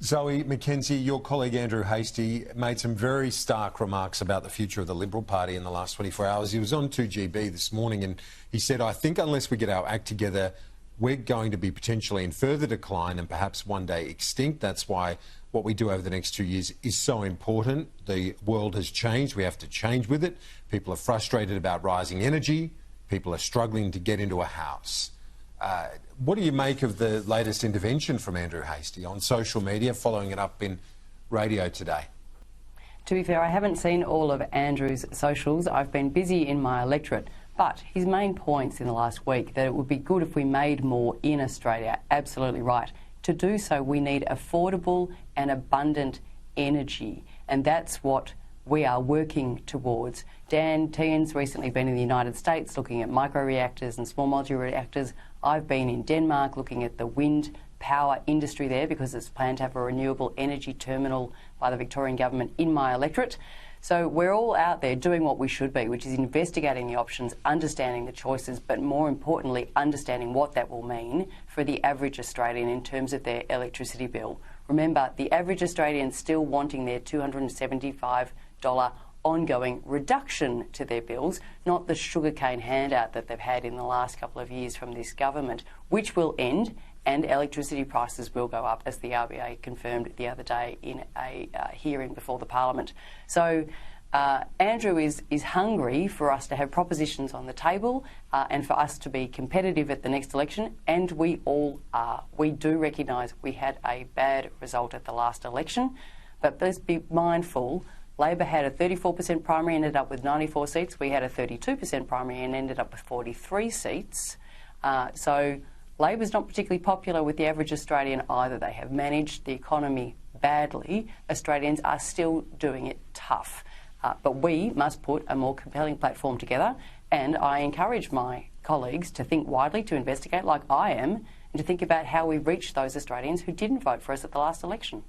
Zoe McKenzie, your colleague Andrew Hastie made some very stark remarks about the future of the Liberal Party in the last 24 hours. He was on 2GB this morning and he said, I think unless we get our act together, we're going to be potentially in further decline and perhaps one day extinct. That's why what we do over the next 2 years is so important. The world has changed. We have to change with it. People are frustrated about rising energy. People are struggling to get into a house. What do you make of the latest intervention from Andrew Hastie on social media, following it up in radio today? To be fair, I haven't seen all of Andrew's socials. I've been busy in my electorate. But his main points in the last week, that it would be good if we made more in Australia, absolutely right. To do so, we need affordable and abundant energy, and that's what we are working towards. Dan Tian's recently been in the United States looking at microreactors and small modular reactors. I've been in Denmark looking at the wind power industry there because it's planned to have a renewable energy terminal by the Victorian government in my electorate. So we're all out there doing what we should be, which is investigating the options, understanding the choices, but more importantly, understanding what that will mean for the average Australian in terms of their electricity bill. Remember, the average Australian still wanting their $275 ongoing reduction to their bills, not the sugarcane handout that they've had in the last couple of years from this government, which will end and electricity prices will go up, as the RBA confirmed the other day in a hearing before the Parliament. So Andrew is hungry for us to have propositions on the table and for us to be competitive at the next election, and we all are. We do recognise we had a bad result at the last election, but let's be mindful. Labor had a 34% primary and ended up with 94 seats. We had a 32% primary and ended up with 43 seats. So Labor's not particularly popular with the average Australian either. They have managed the economy badly. Australians are still doing it tough. But we must put a more compelling platform together, and I encourage my colleagues to think widely, to investigate like I am, and to think about how we reach those Australians who didn't vote for us at the last election.